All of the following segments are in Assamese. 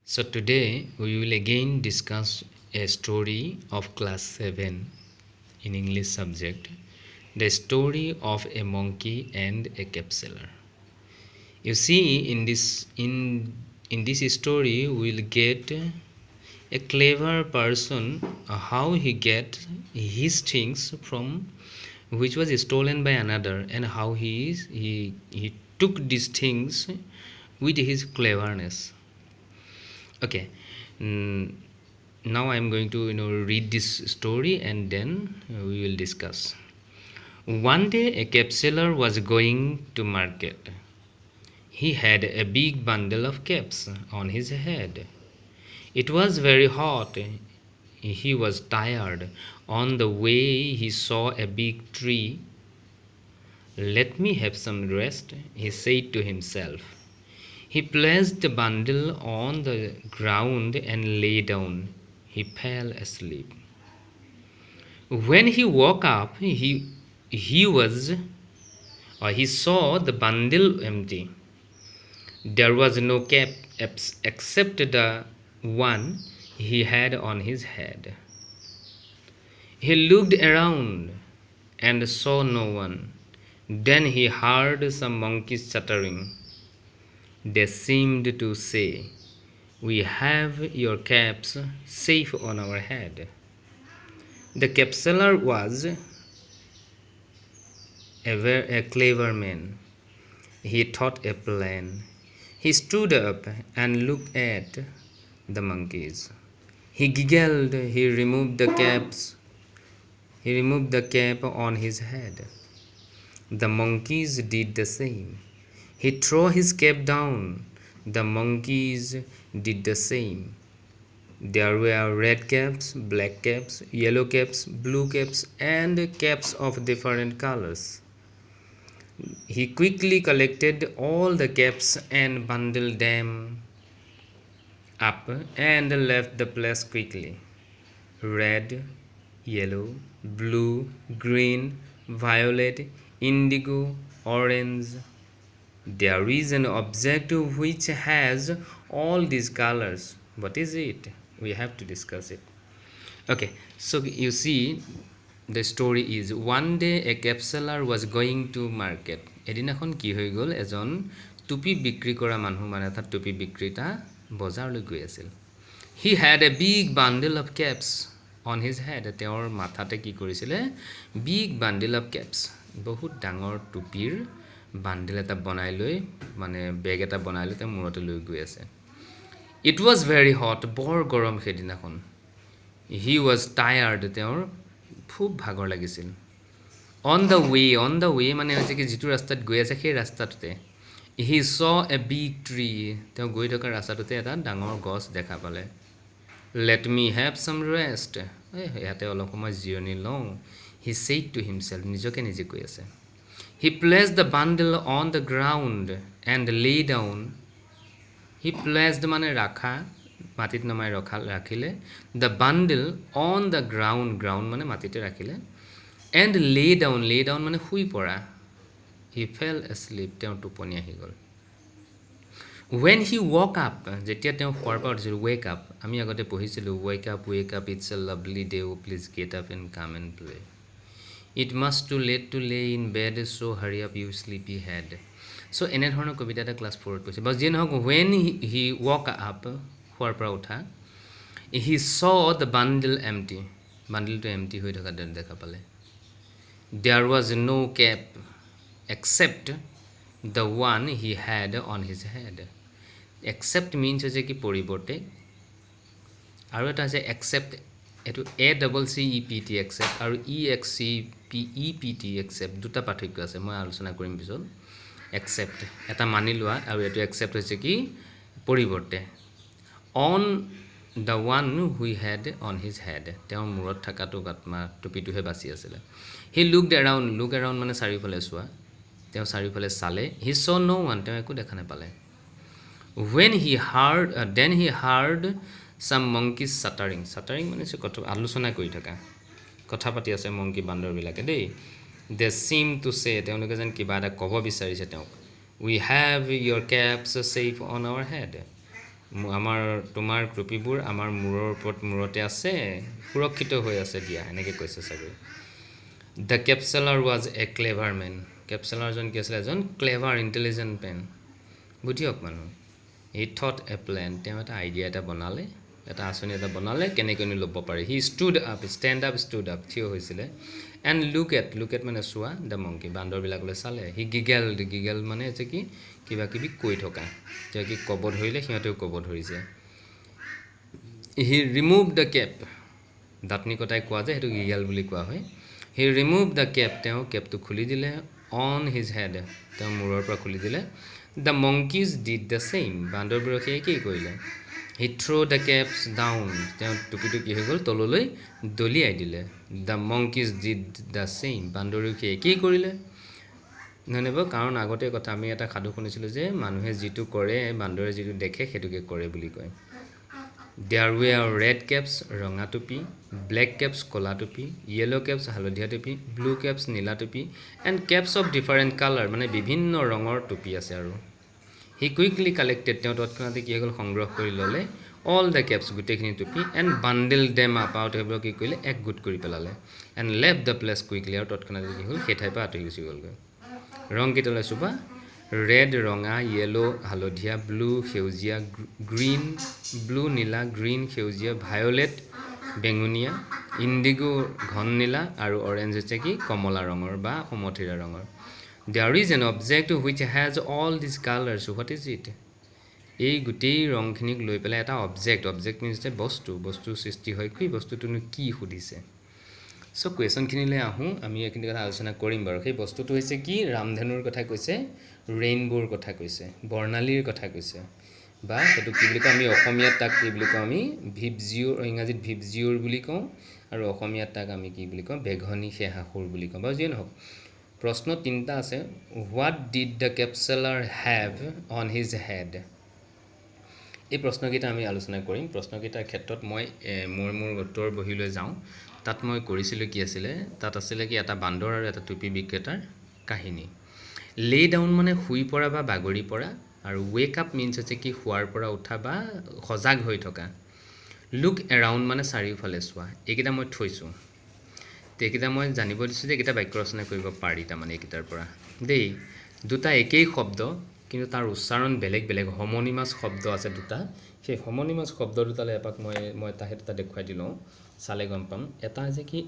So today we will again discuss a story of class 7 in English subject, the story of a monkey and a capsular. You see, in this story we will get a clever person, how he get his things from which was stolen by another, and how he took these things with his cleverness. Okay. mm, Now I am going to read this story, and then we will discuss. One day a capsular was going to market. He had a big bundle of caps on his head. It was very hot. He was tired. On the way he saw a big tree. Let me have some rest, he said to himself. He placed the bundle on the ground and lay down. He fell asleep. When he woke up, he saw the bundle empty. There was no cap except the one he had on his head. He looked around and saw no one. Then he heard some monkeys chattering. They seemed to say, "We have your caps safe on our head." The capsular was a clever man. He thought a plan. He stood up and looked at the monkeys. He giggled. He removed the cap on his head. The monkeys did the same. He threw his cap down. The monkeys did the same. There were red caps, black caps, yellow caps, blue caps, and caps of different colors. He quickly collected all the caps and bundled them up and left the place quickly. Red, yellow, blue, green, violet, indigo, orange. There is an object which has all these colors. What is it? We have to discuss it. Okay, so you see, the story is one day a capsular was going to market. এদিনাখন কি হৈ গ'ল, এজন টুপি বিক্ৰী কৰা মানুহ, মানে এটা টুপি বিক্ৰেতা বজাৰলৈ গৈ আছিল. He had a big bundle of caps on his head. তেওঁৰ মাথাতে কি কৰিছিলে, big bundle of caps, বহুত ডাঙৰ টুপিৰ বান্ডেল এটা বনাই লৈ, মানে বেগ এটা বনাই লৈ তেওঁ মূৰতে লৈ গৈ আছে. It was very hot. বৰ গৰম সেইদিনাখন. He was tired. তেওঁৰ খুব ভাগৰ লাগিছিল. On the way মানে হৈছে কি, যিটো ৰাস্তাত গৈ আছে সেই ৰাস্তাটোতে he saw a big tree. তেওঁ গৈ থকা ৰাস্তাটোতে এটা ডাঙৰ গছ দেখা পালে. Let me have some rest. ইয়াতে অলপ সময় জিৰণি লওঁ, he said to himself. নিজকে নিজে কৈ আছে. He placed the bundle on the ground and lay down. He placed মানে ৰাখা, মাটিত নমাই ৰাখিলে. The bundle on the ground মানে মাটিতে ৰাখিলে. And lay down মানে শুই পৰা. He fell asleep. তেওঁ টোপনি আহি গ'ল. When he woke up, যেতিয়া তেওঁ শুৱাৰ পৰা উঠিছিল, wake up, আমি আগতে পঢ়িছিলোঁ, wake up, it's a lovely day, oh please get up and come and play. It must too late to lay in bed, so hurry up you sleepy head. So এনেধৰণৰ কবিতা এটা ক্লাছ 4ত পঢ়িছে. বাট যিয়ে নহওক, when he woke up, শুৱাৰ পৰা উঠা, he saw the bundle empty. বান্ডেলটো এম্পটি হৈ থকা দেখা পালে. There was no cap except the one he had on his head. Except means হৈছে কি, পৰিৱৰ্তে. আৰু এটা আছে except, এইটো ACCEPT except আৰু EXCEPT except, দুটা পাৰ্থক্য আছে, মই আলোচনা কৰিম পিছত. Except এটা মানি লোৱা, আৰু এইটো except হৈছে কি, পৰিৱৰ্তে. On the one who had on his head, তেওঁৰ মূৰত থকাটো টুপিটোহে বাচি আছিলে. He looked around. Look around মানে চাৰিওফালে চোৱা. তেওঁ চাৰিওফালে চালে. He saw no one. তেওঁ একো দেখা নাপালে. Then he heard some monkeys chattering. Chattering মানে কথা আলোচনা কৰি থকা, কথা পাতি আছে মংকি বান্দৰবিলাকে দেই. They seem to say, তেওঁলোকে যেন কিবা এটা ক'ব বিচাৰিছে তেওঁক. We have your caps safe on our head. আমাৰ তোমাৰ টুপিবোৰ আমাৰ মূৰৰ ওপৰত মূৰতে আছে সুৰক্ষিত হৈ আছে দিয়া এনেকৈ কৈছে চাগৈ দ্য কেপচেলাৰ ৱাজ এ ক্লেভাৰ মেন কেপচেলাৰজন কি আছিলে এজন ক্লেভাৰ ইণ্টেলিজেণ্ট মেন বুদ্ধিয়ক মানুহ হি থট এ প্লেন তেওঁ এটা আইডিয়া এটা বনালে এটা আঁচনি এটা বনালে কেনেকৈ ল'ব পাৰে হি ষ্টেণ্ড আপ থিয় হৈছিলে এণ্ড লুক এট মানে চোৱা দ্য মংকি বান্দৰবিলাকলৈ চালে হি গিগেল মানে হৈছে কি কিবা কিবি কৈ থকা কিবা কি ক'ব ধৰিলে সিহঁতেও ক'ব ধৰিছে হি ৰিমুভ দ্য কেপ দাঁতনি কটাই কোৱা যে সেইটো গিগেল বুলি কোৱা হয় হি ৰিমুভ দ্য কেপ তেওঁ কেপটো খুলি দিলে অন হিজ হেড তেওঁ মূৰৰ পৰা খুলি দিলে দ্য মংকিজ ডিড দ্য ছেইম বান্দৰবোৰক সেয়ে কি কৰিলে হি থ্ৰ' দ্য কেপছ ডাউন তেওঁ টুপিটো কি হৈ গ'ল তললৈ দলিয়াই দিলে দ্য মংকিজ ডিড দ্য ছেইম বান্দৰেও সেয়ে কি কৰিলে নহয়নে কাৰণ আগতে কথা আমি এটা সাধু শুনিছিলোঁ যে মানুহে যিটো কৰে বান্দৰে যিটো দেখে সেইটোকে কৰে বুলি কয় দেয়াৰ ৱেৰ ৰেড কেপছ ৰঙা টুপি ব্লেক কেপছ ক'লা টুপি য়েলো কেপছ হালধীয়া টুপি ব্লু কেপছ নীলা টুপি and caps of different colour মানে বিভিন্ন ৰঙৰ টুপি আছে আৰু হি কুইকলি কালেক্টেড তেওঁ তৎক্ষণাতে কি হৈ গ'ল সংগ্ৰহ কৰি ল'লে অল দ্য কেপছ গোটেইখিনি টুপি এণ্ড বান্ডেল ডেম আপ আৰু সেইবোৰক কি কৰিলে একগোট কৰি পেলালে and left the place quickly আৰু তৎক্ষণাতে কি হ'ল সেই ঠাইৰ পৰা আঁতৰি গুচি গ'লগৈ ৰংকেইটা লৈছোঁ বা ৰেড ৰঙা য়েলো হালধীয়া ব্লু সেউজীয়া গ্ৰীণ ব্লু নীলা গ্ৰীণ সেউজীয়া ভায়লেট বেঙুনীয়া ইণ্ডিগো ঘন নীলা আৰু অৰেঞ্জ হৈছে কি কমলা ৰঙৰ বা সমথিৰা ৰঙৰ there is an object which has all these colours what is it এই গোটেই ৰংখিনিক লৈ পেলাই এটা অবজেক্ট মিনছ যে বস্তু সৃষ্টি হয় কি বস্তুটোনো কি সুধিছে চ' কুৱেশ্যনখিনিলৈ আহোঁ আমি এইখিনি কথা আলোচনা কৰিম বাৰু সেই বস্তুটো হৈছে কি ৰামধেনুৰ কথা কৈছে ৰেইনব'ৰ কথা কৈছে বৰ্ণালীৰ কথা কৈছে বা সেইটো কি বুলি কওঁ আমি অসমীয়াত তাক কি বুলি কওঁ আমি ভিপজিঅ'ৰ ইংৰাজীত ভিপজিঅ'ৰ বুলি কওঁ আৰু অসমীয়াত তাক আমি কি বুলি কওঁ বেঘনী সেহাসুৰ বুলি কওঁ বাৰু যিয়ে নহওক প্ৰশ্ন তিনিটা আছে what did the cap seller have on his head এই প্ৰশ্নকেইটা আমি আলোচনা কৰিম প্ৰশ্নকেইটাৰ ক্ষেত্ৰত মই মোৰ উত্তৰ বহিলৈ যাওঁ তাত মই কৰিছিলোঁ কি আছিলে তাত আছিলে কি এটা বান্দৰ আৰু এটা টুপি বিক্ৰেতাৰ কাহিনী লে ডাউন মানে শুই পৰা বা বাগৰি পৰা আৰু ৱেক আপ মিনছ হৈছে কি শুৱাৰ পৰা উঠা বা সজাগ হৈ থকা লুক এৰাউণ্ড মানে চাৰিওফালে চোৱা এইকেইটা মই থৈছোঁ এইকেইটা মই জানিব দিছোঁ যে এইকেইটা বাক্য ৰচনা কৰিব পাৰি তাৰমানে এইকেইটাৰ পৰা দেই দুটা একেই শব্দ কিন্তু তাৰ উচ্চাৰণ বেলেগ বেলেগ হমনিমাছ শব্দ আছে দুটা সেই হমনিমাছ শব্দ দুটালৈ এপাক মই এটা সেই দুটা দেখুৱাই দিলোঁ চালে গম পাম এটা হৈছে কি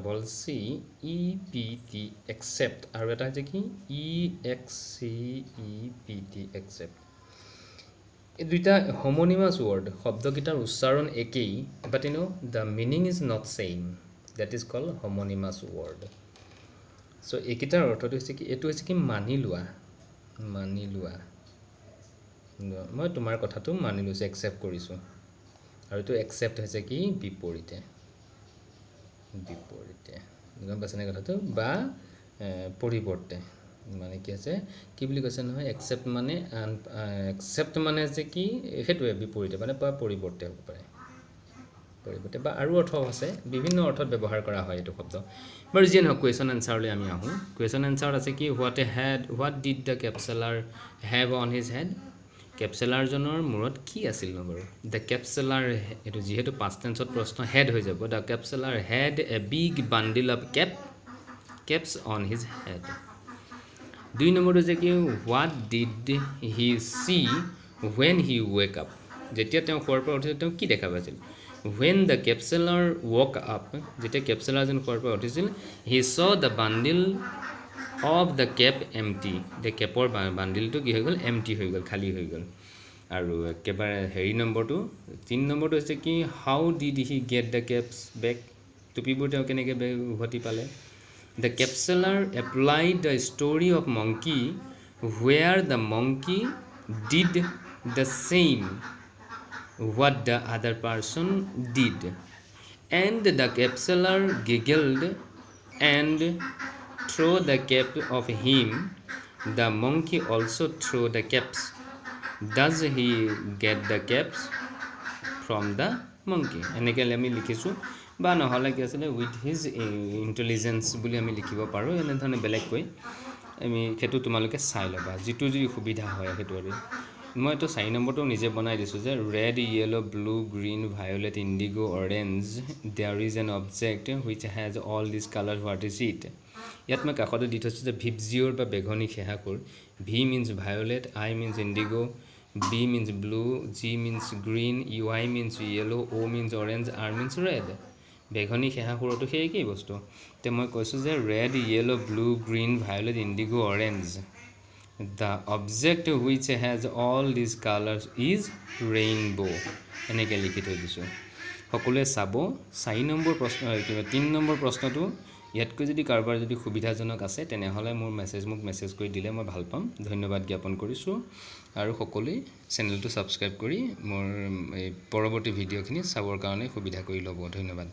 ACCEPT একচেপ্ট আৰু এটা হৈছে কি EXCEPT একচেপ্ট এই দুইটা হমনিমাছ ৱৰ্ড শব্দকেইটাৰ উচ্চাৰণ একেই but the meaning is not same that is called homonymous word so এইকেইটাৰ অৰ্থটো হৈছে কি এইটো হৈছে কি মানি লোৱা মই তোমাৰ কথাটো মানি লৈছোঁ একচেপ্ট কৰিছোঁ আৰু এইটো একচেপ্ট হৈছে কি বিপৰীতে গম পাইছেনে কথাটো বা পৰিৱৰ্তে মানে কি আছে কি বুলি কৈছে নহয় একচেপ্ট মানে যে কি সেইটোৱে বিপৰীতে মানে বা পৰিৱৰ্তে হ'ব পাৰে পৰিৱৰ্তে বা আৰু অৰ্থ আছে বিভিন্ন অৰ্থত ব্যৱহাৰ কৰা হয় এইটো শব্দ বাৰু যিয়ে নহওক কুৱেশ্যন এনচাৰলৈ আমি আহোঁ কুৱেশ্যন এনচাৰত আছে কি what did the cap seller have on his head কেপচেলাৰজনৰ মূৰত কি আছিল ন বাৰু দ্য কেপচেলাৰ এইটো যিহেতু পাষ্ট টেন্সত প্ৰশ্ন হেড হৈ যাব the cap seller had a big bundle of caps on his head দুই নম্বৰটো হৈছে কি what did he see when he woke up যেতিয়া তেওঁ শুৱাৰ পৰা উঠিছিল তেওঁ কি দেখা পাইছিল when the capsular woke up যেতিয়া কেপচেলাৰজন শুৱাৰ পৰা উঠিছিল he saw the bundle of the cap empty the কেপৰ বান্ডিলটো কি হৈ গ'ল এম্পটি হৈ গ'ল খালী হৈ গ'ল আৰু একেবাৰে হেৰি নম্বৰটো 3 নম্বৰটো হৈছে কি how did he get the caps back টুপিবোৰ তেওঁ কেনেকৈ উভতি পালে the capsular applied the story of monkey where the monkey did the same what the other person did and the capsular giggled and threw the cap of him the monkey also threw the caps does he get the caps from the monkey এনেকৈ আমি লিখিছোঁ বা নহ'লে কি আছিলে with his intelligence বুলি আমি লিখিব পাৰোঁ এনেধৰণে বেলেগকৈ আমি সেইটো তোমালোকে চাই ল'বা যিটো যদি সুবিধা হয় সেইটো আৰু মই তো 4 নম্বৰটো নিজে বনাই দিছো যে red yellow blue green violet indigo orange there is an object which has all these colors what is it ইয়াত মই কাকতে দি থৈছো যে ভিপজিওৰ বা বেগনি খেহাকুৰ V means violet I means indigo B means blue G means green Y means yellow O means orange R means red বেগনি খেহাকুৰটো সেই কি বস্তু তে মই কৈছো যে red yellow blue green violet indigo orange The object which has all these colors is rainbow. এনেকে লিখি থৈ দিছো সকলোৱে চাব 4 নম্বৰ প্ৰশ্ন 3 নম্বৰ প্ৰশ্নটো ইয়াতকৈ যদি কাৰোবাৰ যদি সুবিধাজনক আছে তেনেহলে মোৰ মোক মেছেজ কৰি দিলে মই ভাল পাম ধন্যবাদ জ্ঞাপন কৰিছো আৰু সকলোৱে চেনেলটো সাবস্ক্ৰাইব কৰি মোৰ এই পৰৱৰ্তী ভিডিঅখিনি চাবৰ কাৰণে সুবিধা কৰি ল'ব ধন্যবাদ